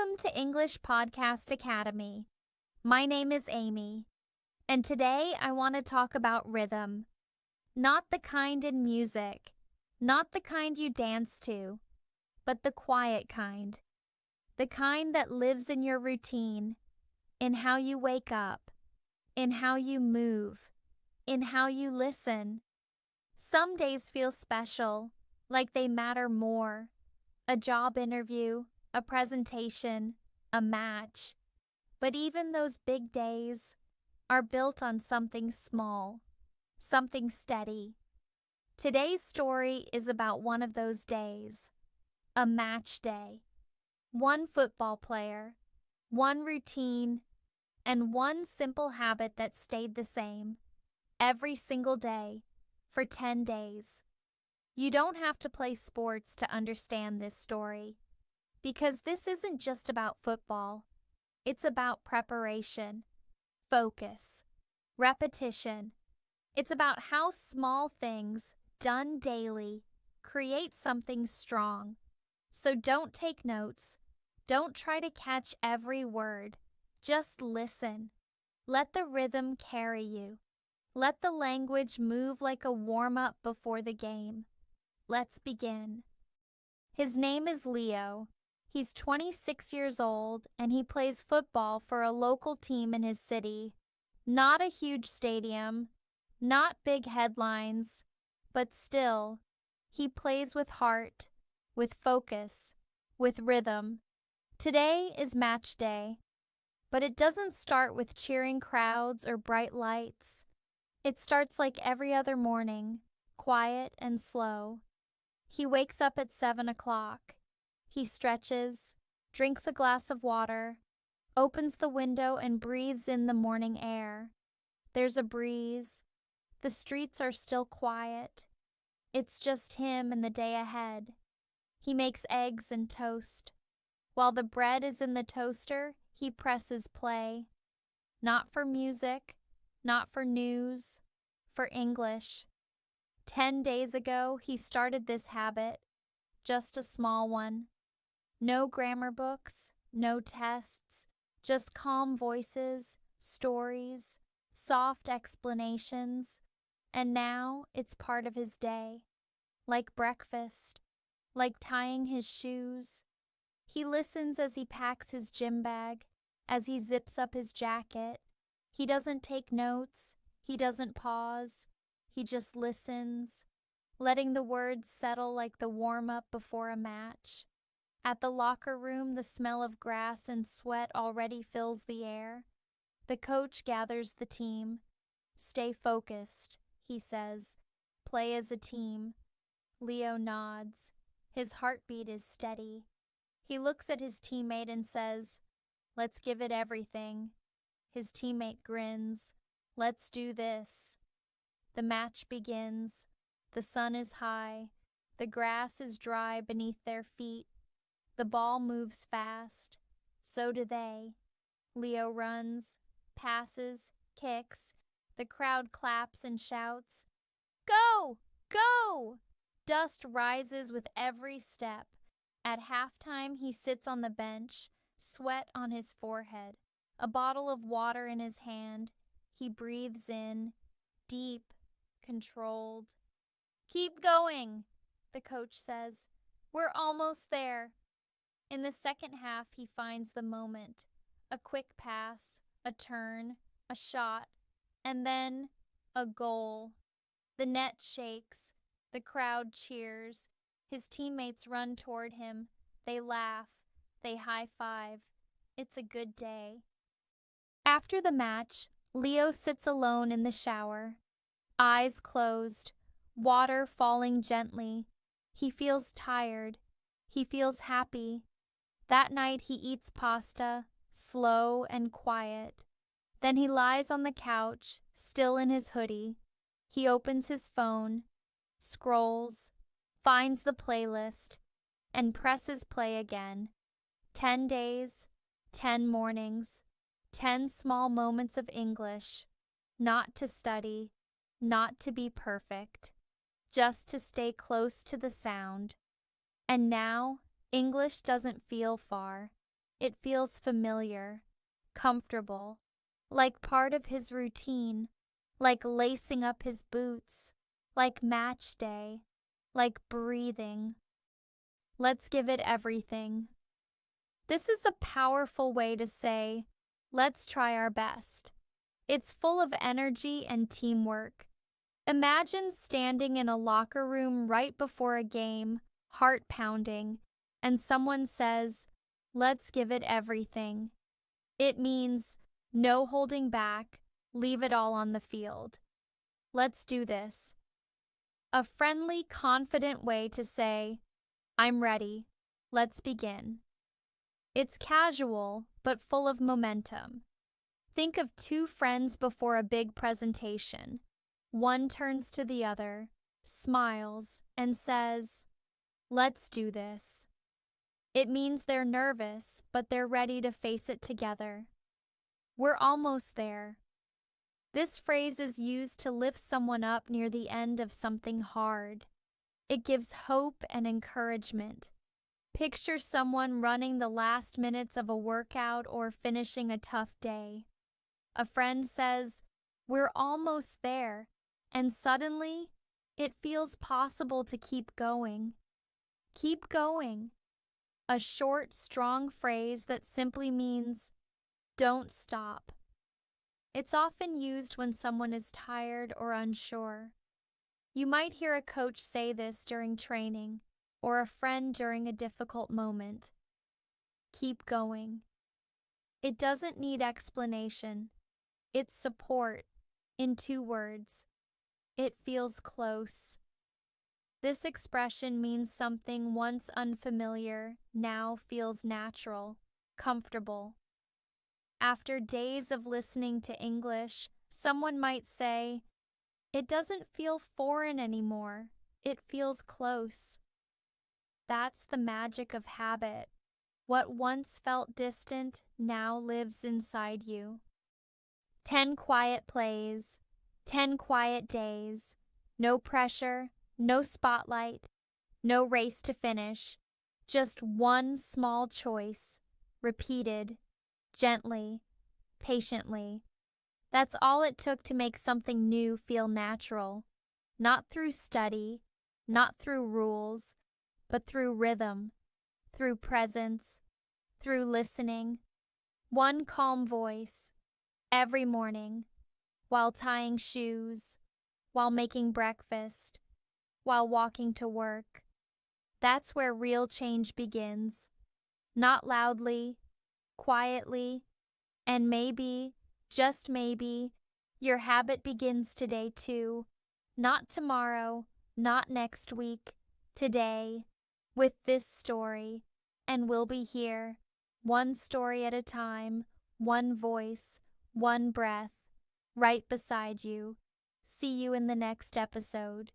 Welcome to English Podcast Academy. My name is Amy, and today I want to talk about rhythm. Not the kind in music, not the kind you dance to, but the quiet kind. The kind that lives in your routine, in how you wake up, in how you move, in how you listen. Some days feel special, like they matter more. A job interview, a presentation, a match. But even those big days are built on something small, something steady. Today's story is about one of those days, a match day. One football player, one routine, and one simple habit that stayed the same every single day for 10 days. You don't have to play sports to understand this story, because this isn't just about football. It's about preparation, focus, repetition. It's about how small things, done daily, create something strong. So don't take notes. Don't try to catch every word. Just listen. Let the rhythm carry you. Let the language move like a warm-up before the game. Let's begin. His name is Leo. He's 26 years old, and he plays football for a local team in his city. Not a huge stadium, not big headlines, but still, he plays with heart, with focus, with rhythm. Today is match day, but it doesn't start with cheering crowds or bright lights. It starts like every other morning, quiet and slow. He wakes up at 7 o'clock. He stretches, drinks a glass of water, opens the window and breathes in the morning air. There's a breeze. The streets are still quiet. It's just him and the day ahead. He makes eggs and toast. While the bread is in the toaster, he presses play. Not for music, not for news, for English. 10 days ago, he started this habit, just a small one. No grammar books, no tests, just calm voices, stories, soft explanations, and now it's part of his day. Like breakfast, like tying his shoes. He listens as he packs his gym bag, as he zips up his jacket. He doesn't take notes, he doesn't pause, he just listens, letting the words settle like the warm-up before a match. At the locker room, the smell of grass and sweat already fills the air. The coach gathers the team. Stay focused, he says. Play as a team. Leo nods. His heartbeat is steady. He looks at his teammate and says, "Let's give it everything." His teammate grins. "Let's do this." The match begins. The sun is high. The grass is dry beneath their feet. The ball moves fast. So do they. Leo runs, passes, kicks. The crowd claps and shouts, "Go! Go!" Dust rises with every step. At halftime, he sits on the bench, sweat on his forehead, a bottle of water in his hand. He breathes in, deep, controlled. "Keep going," the coach says. "We're almost there." In the second half, he finds the moment. A quick pass, a turn, a shot, and then a goal. The net shakes. The crowd cheers. His teammates run toward him. They laugh. They high-five. It's a good day. After the match, Leo sits alone in the shower. Eyes closed, water falling gently. He feels tired. He feels happy. That night he eats pasta, slow and quiet. Then he lies on the couch, still in his hoodie. He opens his phone, scrolls, finds the playlist, and presses play again. 10 days, 10 mornings, 10 small moments of English. Not to study, not to be perfect, just to stay close to the sound. And now, English doesn't feel far. it feels familiar, comfortable, like part of his routine, like lacing up his boots, like match day, like breathing. Let's give it everything. This is a powerful way to say, let's try our best. It's full of energy and teamwork. Imagine standing in a locker room right before a game, heart pounding, and someone says, let's give it everything. It means no holding back, leave it all on the field. Let's do this. A friendly, confident way to say, I'm ready. Let's begin. It's casual, but full of momentum. Think of two friends before a big presentation. One turns to the other, smiles, and says, let's do this. It means they're nervous, but they're ready to face it together. We're almost there. This phrase is used to lift someone up near the end of something hard. It gives hope and encouragement. Picture someone running the last minutes of a workout or finishing a tough day. A friend says, we're almost there, and suddenly, it feels possible to keep going. Keep going. A short, strong phrase that simply means, don't stop. It's often used when someone is tired or unsure. You might hear a coach say this during training, or a friend during a difficult moment. Keep going. It doesn't need explanation. It's support, in 2 words. It feels close. This expression means something once unfamiliar now feels natural, comfortable. After days of listening to English, someone might say, it doesn't feel foreign anymore. It feels close. That's the magic of habit. What once felt distant now lives inside you. 10 quiet plays, 10 quiet days, no pressure, no spotlight, no race to finish, just one small choice, repeated, gently, patiently. That's all it took to make something new feel natural, not through study, not through rules, but through rhythm, through presence, through listening. One calm voice, every morning, while tying shoes, while making breakfast, while walking to work. That's where real change begins. Not loudly, quietly, and maybe, just maybe, your habit begins today too. Not tomorrow, not next week, today, with this story, and we'll be here, one story at a time, one voice, one breath, right beside you. See you in the next episode.